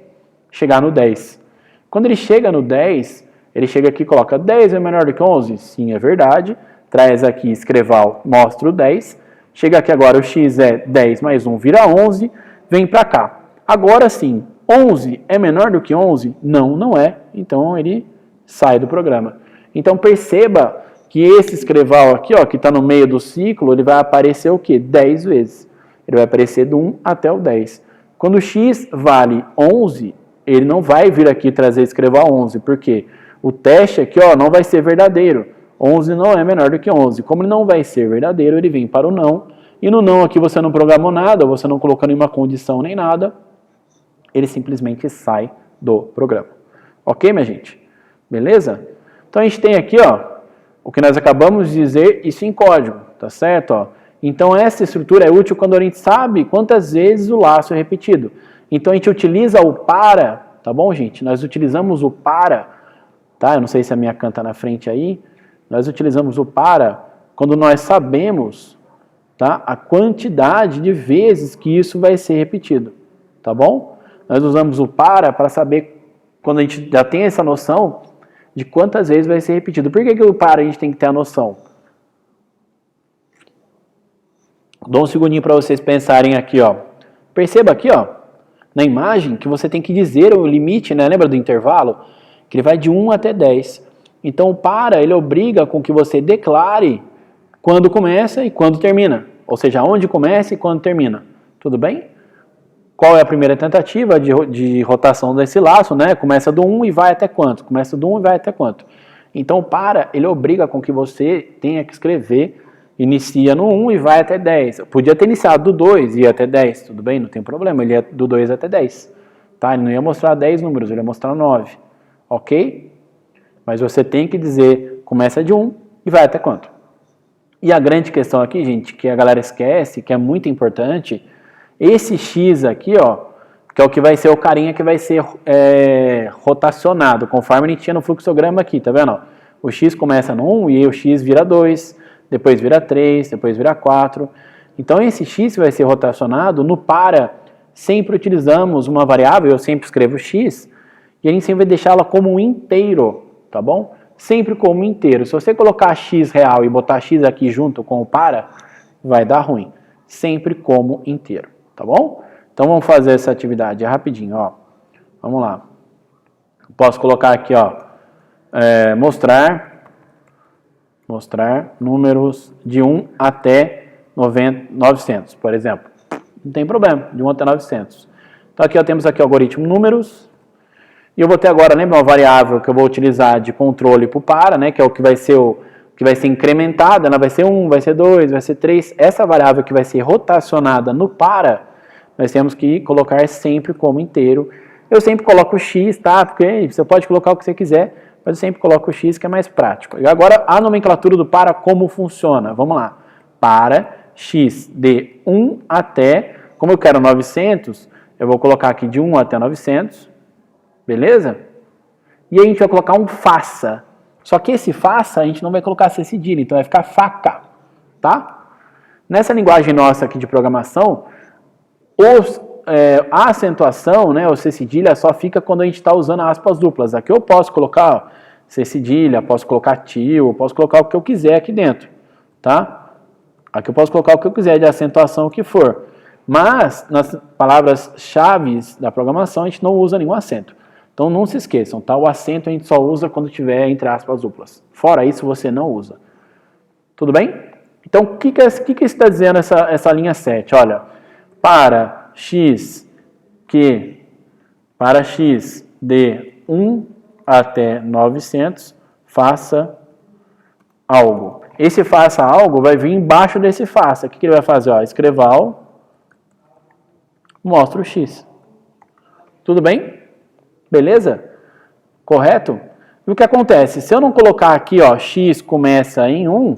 chegar no 10. Quando ele chega no 10, ele chega aqui e coloca 10 é menor do que 11? Sim, é verdade. Traz aqui, escreval, mostra o 10. Chega aqui agora, o x é 10 mais 1 vira 11, vem para cá. Agora sim, 11 é menor do que 11? Não, não é. Então ele sai do programa. Então perceba que esse escreval aqui, ó, que está no meio do ciclo, ele vai aparecer o quê? 10 vezes. Ele vai aparecer do 1 até o 10. Quando o x vale 11, ele não vai vir aqui trazer escreval 11, porque o teste aqui, ó, não vai ser verdadeiro. 11 não é menor do que 11. Como ele não vai ser verdadeiro, ele vem para o não. E no não aqui você não programou nada, você não colocou nenhuma condição nem nada, ele simplesmente sai do programa. Ok, minha gente? Beleza? Então a gente tem aqui, ó, o que nós acabamos de dizer, isso em código, tá certo? Ó? Então essa estrutura é útil quando a gente sabe quantas vezes o laço é repetido. Então a gente utiliza o para, tá bom, gente? Nós utilizamos o para, tá? Eu não sei se a minha canta na frente aí. Nós utilizamos o para quando nós sabemos, tá, a quantidade de vezes que isso vai ser repetido, tá bom? Nós usamos o para saber, quando a gente já tem essa noção, de quantas vezes vai ser repetido. Por que o para a gente tem que ter a noção? Dou um segundinho para vocês pensarem aqui, ó. Perceba aqui, ó, na imagem, que você tem que dizer o limite, né? Lembra do intervalo? Que ele vai de 1 até 10. Então, o para, ele obriga com que você declare quando começa e quando termina. Ou seja, onde começa e quando termina. Tudo bem? Qual é a primeira tentativa de rotação desse laço, né? Começa do 1 e vai até quanto? Começa do 1 e vai até quanto? Então, para, ele obriga com que você tenha que escrever, inicia no 1 e vai até 10. Podia ter iniciado do 2 e ia até 10, tudo bem? Não tem problema, ele ia do 2 até 10. Tá? Ele não ia mostrar 10 números, ele ia mostrar 9. Ok? Mas você tem que dizer, começa de 1 e vai até quanto? E a grande questão aqui, gente, que a galera esquece, que é muito importante, esse X aqui, ó, que é o que vai ser o carinha que vai ser rotacionado, conforme a gente tinha no fluxograma aqui, tá vendo? O X começa no 1 e o X vira 2, depois vira 3, depois vira 4. Então esse X vai ser rotacionado no para, sempre utilizamos uma variável, eu sempre escrevo X, e a gente sempre vai deixá-la como um inteiro, tá bom? Sempre como inteiro. Se você colocar X real e botar X aqui junto com o para, vai dar ruim. Sempre como inteiro, tá bom? Então vamos fazer essa atividade rapidinho, ó. Vamos lá. Posso colocar aqui, ó, mostrar números de 1 até 900, por exemplo. Não tem problema, de 1 até 900. Então aqui ó, temos aqui o algoritmo números. E eu vou ter agora, lembra, uma variável que eu vou utilizar de controle para o para, né, que é o que vai ser incrementada, ela vai ser 1, vai ser 2, vai ser 3. Essa variável que vai ser rotacionada no para, nós temos que colocar sempre como inteiro. Eu sempre coloco o x, tá? Porque você pode colocar o que você quiser, mas eu sempre coloco o x, que é mais prático. E agora a nomenclatura do para, como funciona? Vamos lá. Para x de 1 até, como eu quero 900, eu vou colocar aqui de 1 até 900. Beleza? E aí a gente vai colocar um faça. Só que esse faça a gente não vai colocar C cedilha, então vai ficar faca, tá? Nessa linguagem nossa aqui de programação, a acentuação, né, o C cedilha, só fica quando a gente está usando aspas duplas. Aqui eu posso colocar C cedilha, posso colocar tio, posso colocar o que eu quiser aqui dentro, tá? Aqui eu posso colocar o que eu quiser de acentuação, o que for. Mas nas palavras-chave da programação a gente não usa nenhum acento. Então não se esqueçam, tá? O acento a gente só usa quando tiver entre aspas duplas. Fora isso você não usa. Tudo bem? Então o que está dizendo essa linha 7? Olha, para x de 1 até 900, faça algo. Esse faça algo vai vir embaixo desse faça. O que ele vai fazer? Ó, escreval mostra o x. Tudo bem? Beleza? Correto? E o que acontece? Se eu não colocar aqui, ó, x começa em 1,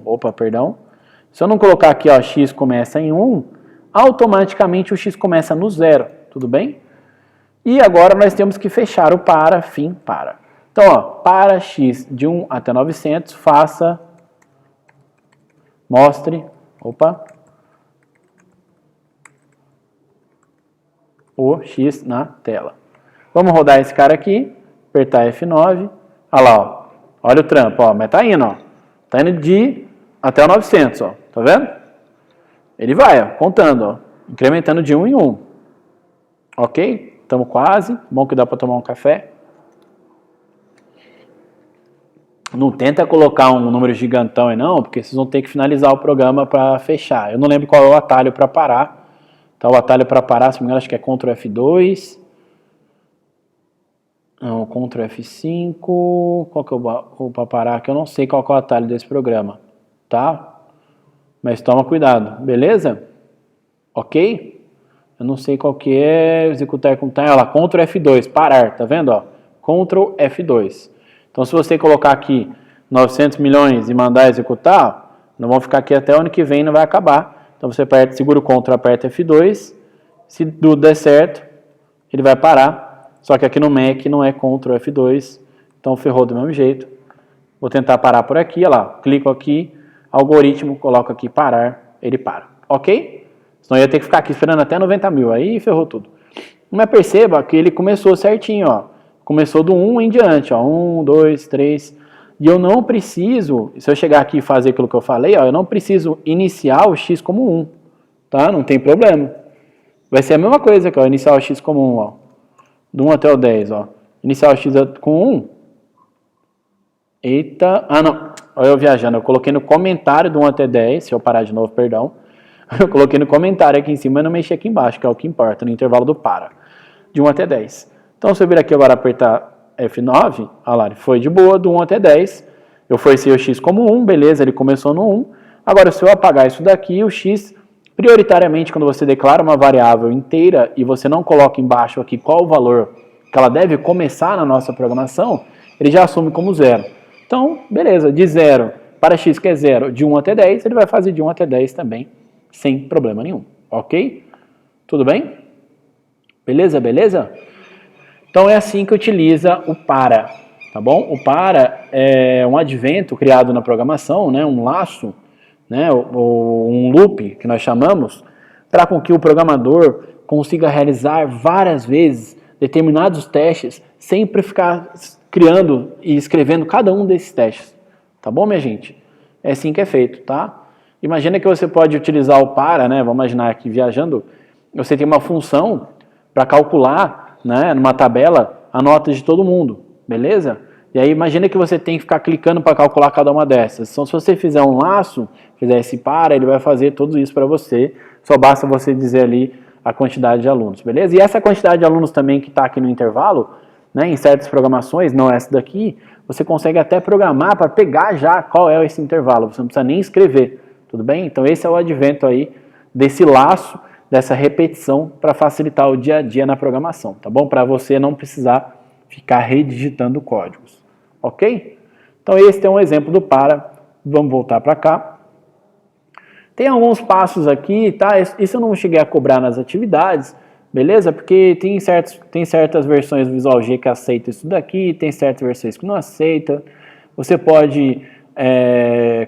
se eu não colocar aqui, ó, x começa em 1, automaticamente o x começa no 0, tudo bem? E agora nós temos que fechar o para, fim, para. Então, ó, para x de 1 até 900, mostre, o x na tela. Vamos rodar esse cara aqui, apertar F9, olha lá, ó, olha o trampo, ó, mas tá indo, ó, tá indo de até o 900, ó, tá vendo? Ele vai, ó, contando, ó, incrementando de 1 em 1, ok? Estamos quase, bom que dá para tomar um café. Não tenta colocar um número gigantão aí não, porque vocês vão ter que finalizar o programa para fechar. Eu não lembro qual é o atalho para parar. Tá, o atalho para parar, se não me engano, acho que é Ctrl F2. Não, Ctrl F5. Qual que é o para parar? Que eu não sei qual que é o atalho desse programa. Tá? Mas toma cuidado, beleza? Ok? Eu não sei qual que é. Executar com time. Olha lá, Ctrl F2, parar, tá vendo? Ó? Ctrl F2. Então, se você colocar aqui 900 milhões e mandar executar, não vão ficar aqui até o ano que vem, não vai acabar. Então, você aperta, segura o Ctrl, aperta F2. Se tudo der certo, ele vai parar. Só que aqui no Mac não é Ctrl F2. Então, ferrou do mesmo jeito. Vou tentar parar por aqui, olha lá. Clico aqui, algoritmo, coloco aqui parar, ele para. Ok? Senão eu ia ter que ficar aqui esperando até 90 mil. Aí ferrou tudo. Mas perceba que ele começou certinho, ó. Começou do 1 em diante, ó, 1, 2, 3, e eu não preciso, se eu chegar aqui e fazer aquilo que eu falei, ó, eu não preciso iniciar o x como 1, tá? Não tem problema. Vai ser a mesma coisa que ó, iniciar o x como 1, ó, do 1 até o 10, ó. Iniciar o x com 1, eita, não, olha eu viajando, eu coloquei no comentário do 1 até 10, se eu parar de novo, perdão, eu coloquei no comentário aqui em cima e não mexi aqui embaixo, que é o que importa, no intervalo do para, de 1 até 10. Então, se eu vir aqui agora apertar F9, olha lá, ele foi de boa, do 1 até 10. Eu forcei o x como 1, beleza, ele começou no 1. Agora, se eu apagar isso daqui, o x, prioritariamente, quando você declara uma variável inteira e você não coloca embaixo aqui qual o valor que ela deve começar na nossa programação, ele já assume como 0. Então, beleza, de 0 para x que é 0, de 1 até 10, ele vai fazer de 1 até 10 também, sem problema nenhum, ok? Tudo bem? Beleza, beleza? Então, é assim que utiliza o para, tá bom? O para é um advento criado na programação, né? Um laço, né? Ou um loop, que nós chamamos, para com que o programador consiga realizar várias vezes determinados testes, sempre ficar criando e escrevendo cada um desses testes. Tá bom, minha gente? É assim que é feito, tá? Imagina que você pode utilizar o para, né? Vamos imaginar aqui viajando, você tem uma função para calcular, né, numa tabela, a nota de todo mundo, beleza? E aí imagina que você tem que ficar clicando para calcular cada uma dessas. Então, se você fizer um laço, fizer esse para, ele vai fazer tudo isso para você. Só basta você dizer ali a quantidade de alunos, beleza? E essa quantidade de alunos também que está aqui no intervalo, né, em certas programações, não essa daqui, você consegue até programar para pegar já qual é esse intervalo. Você não precisa nem escrever, tudo bem? Então, esse é o advento aí desse laço, dessa repetição para facilitar o dia a dia na programação, tá bom? Para você não precisar ficar redigitando códigos, ok? Então esse é um exemplo do para, vamos voltar para cá. Tem alguns passos aqui, tá? Isso eu não cheguei a cobrar nas atividades, beleza? Porque tem certas versões do Visual G que aceitam isso daqui, tem certas versões que não aceitam. Você pode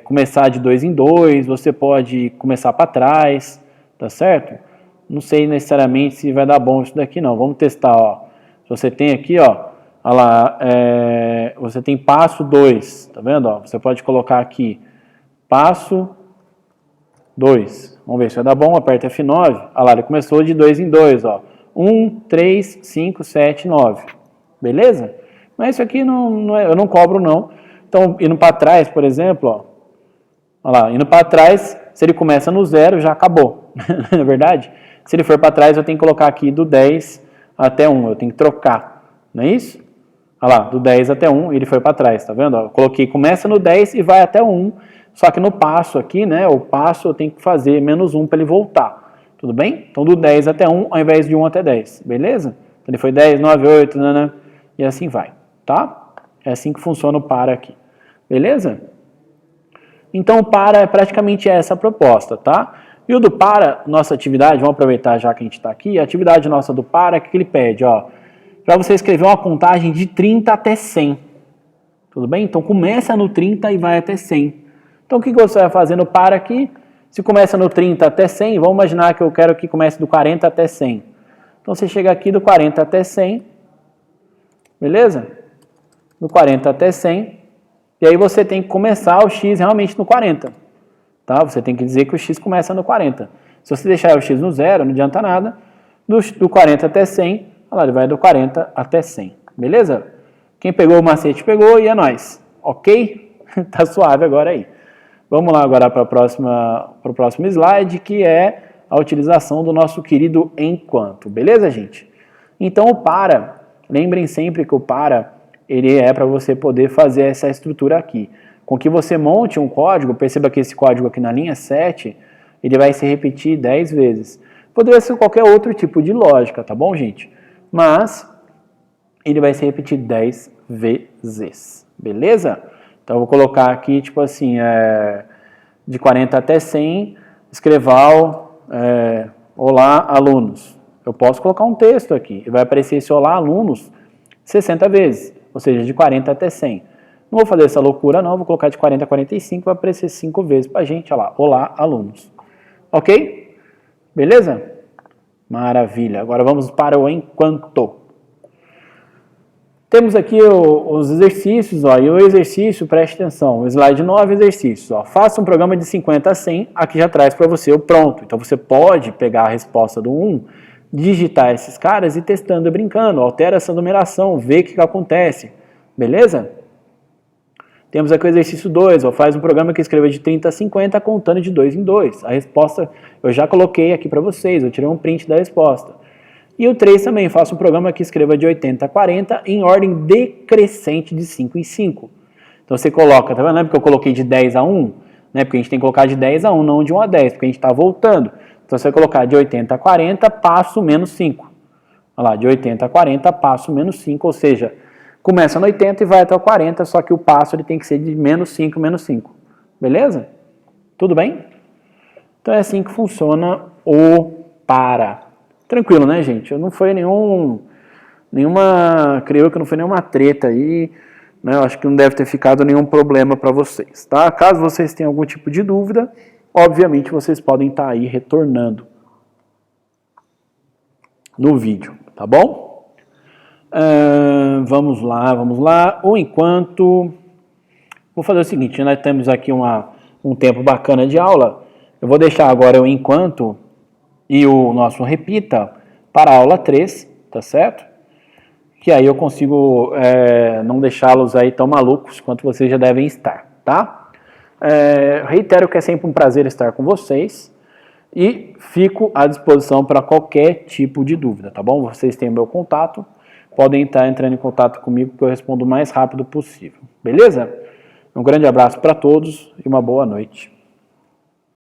começar de 2 em 2, você pode começar para trás, tá certo? Não sei necessariamente se vai dar bom isso daqui não. Vamos testar, ó. Você tem aqui, ó, olha lá, você tem passo 2, tá vendo? Ó? Você pode colocar aqui passo 2. Vamos ver se vai dar bom, aperta F9. Olha lá, ele começou de 2 em 2, ó. 1, 3, 5, 7, 9. Beleza? Mas isso aqui eu não cobro não. Então, indo para trás, por exemplo, ó. Olha lá, indo para trás, se ele começa no 0, já acabou. Não é verdade? Se ele for para trás, eu tenho que colocar aqui do 10 até 1. Eu tenho que trocar. Não é isso? Olha lá, do 10 até 1, ele foi para trás, tá vendo? Eu coloquei, começa no 10 e vai até 1. Só que no passo aqui, né? O passo eu tenho que fazer menos 1 para ele voltar. Tudo bem? Então, do 10 até 1, ao invés de 1 até 10. Beleza? Então, ele foi 10, 9, 8, né? E assim vai. Tá? É assim que funciona o para aqui. Beleza? Então, o para é praticamente essa a proposta, tá? E o do para, nossa atividade, vamos aproveitar já que a gente está aqui, a atividade nossa do para, o que ele pede? Para você escrever uma contagem de 30 até 100. Tudo bem? Então, começa no 30 e vai até 100. Então, o que você vai fazer no para aqui? Se começa no 30 até 100, vamos imaginar que eu quero que comece do 40 até 100. Então, você chega aqui do 40 até 100, beleza? Do 40 até 100, e aí você tem que começar o x realmente no 40. Tá? Você tem que dizer que o x começa no 40. Se você deixar o x no zero, não adianta nada. Do 40 até 100, olha lá, ele vai do 40 até 100. Beleza? Quem pegou o macete pegou e é nóis. Ok? Tá suave agora aí. Vamos lá agora para o próximo slide, que é a utilização do nosso querido enquanto. Beleza, gente? Então, o para, lembrem sempre que o para, ele é para você poder fazer essa estrutura aqui. Com que você monte um código, perceba que esse código aqui na linha 7, ele vai se repetir 10 vezes. Poderia ser qualquer outro tipo de lógica, tá bom, gente? Mas ele vai se repetir 10 vezes, beleza? Então, eu vou colocar aqui, tipo assim, de 40 até 100, escreval, olá, alunos. Eu posso colocar um texto aqui, e vai aparecer esse olá, alunos, 60 vezes, ou seja, de 40 até 100. Não vou fazer essa loucura não, vou colocar de 40 a 45, vai aparecer 5 vezes pra gente, olha lá, olá, alunos. Ok? Beleza? Maravilha. Agora vamos para o enquanto. Temos aqui os exercícios, e o exercício, preste atenção, o slide 9, exercícios. Faça um programa de 50 a 100, aqui já traz para você o pronto. Então você pode pegar a resposta do 1, digitar esses caras e testando e brincando, altera essa numeração, vê o que acontece, beleza? Temos aqui o exercício 2, faz um programa que escreva de 30 a 50 contando de 2 em 2. A resposta eu já coloquei aqui para vocês, eu tirei um print da resposta. E o 3 também, faça um programa que escreva de 80 a 40 em ordem decrescente de 5 em 5. Então você coloca, tá vendo? Lembra que eu coloquei de 10 a 1? Né? Porque a gente tem que colocar de 10 a 1, não de 1 a 10, porque a gente está voltando. Então você vai colocar de 80 a 40, passo menos 5. Olha lá, de 80 a 40, passo menos 5, ou seja, começa no 80 e vai até o 40, só que o passo ele tem que ser de menos 5, menos 5. Beleza? Tudo bem? Então é assim que funciona o para. Tranquilo, né, gente? Não foi creio que não foi nenhuma treta aí, né? Eu acho que não deve ter ficado nenhum problema para vocês, tá? Caso vocês tenham algum tipo de dúvida, obviamente vocês podem estar aí retornando no vídeo, tá bom? Vamos lá. O enquanto... Vou fazer o seguinte, nós temos aqui um tempo bacana de aula. Eu vou deixar agora o enquanto e o nosso repita para a aula 3, tá certo? Que aí eu consigo não deixá-los aí tão malucos quanto vocês já devem estar, tá? Reitero que é sempre um prazer estar com vocês e fico à disposição para qualquer tipo de dúvida, tá bom? Vocês têm o meu contato, podem estar entrando em contato comigo que eu respondo o mais rápido possível, beleza? Um grande abraço para todos e uma boa noite.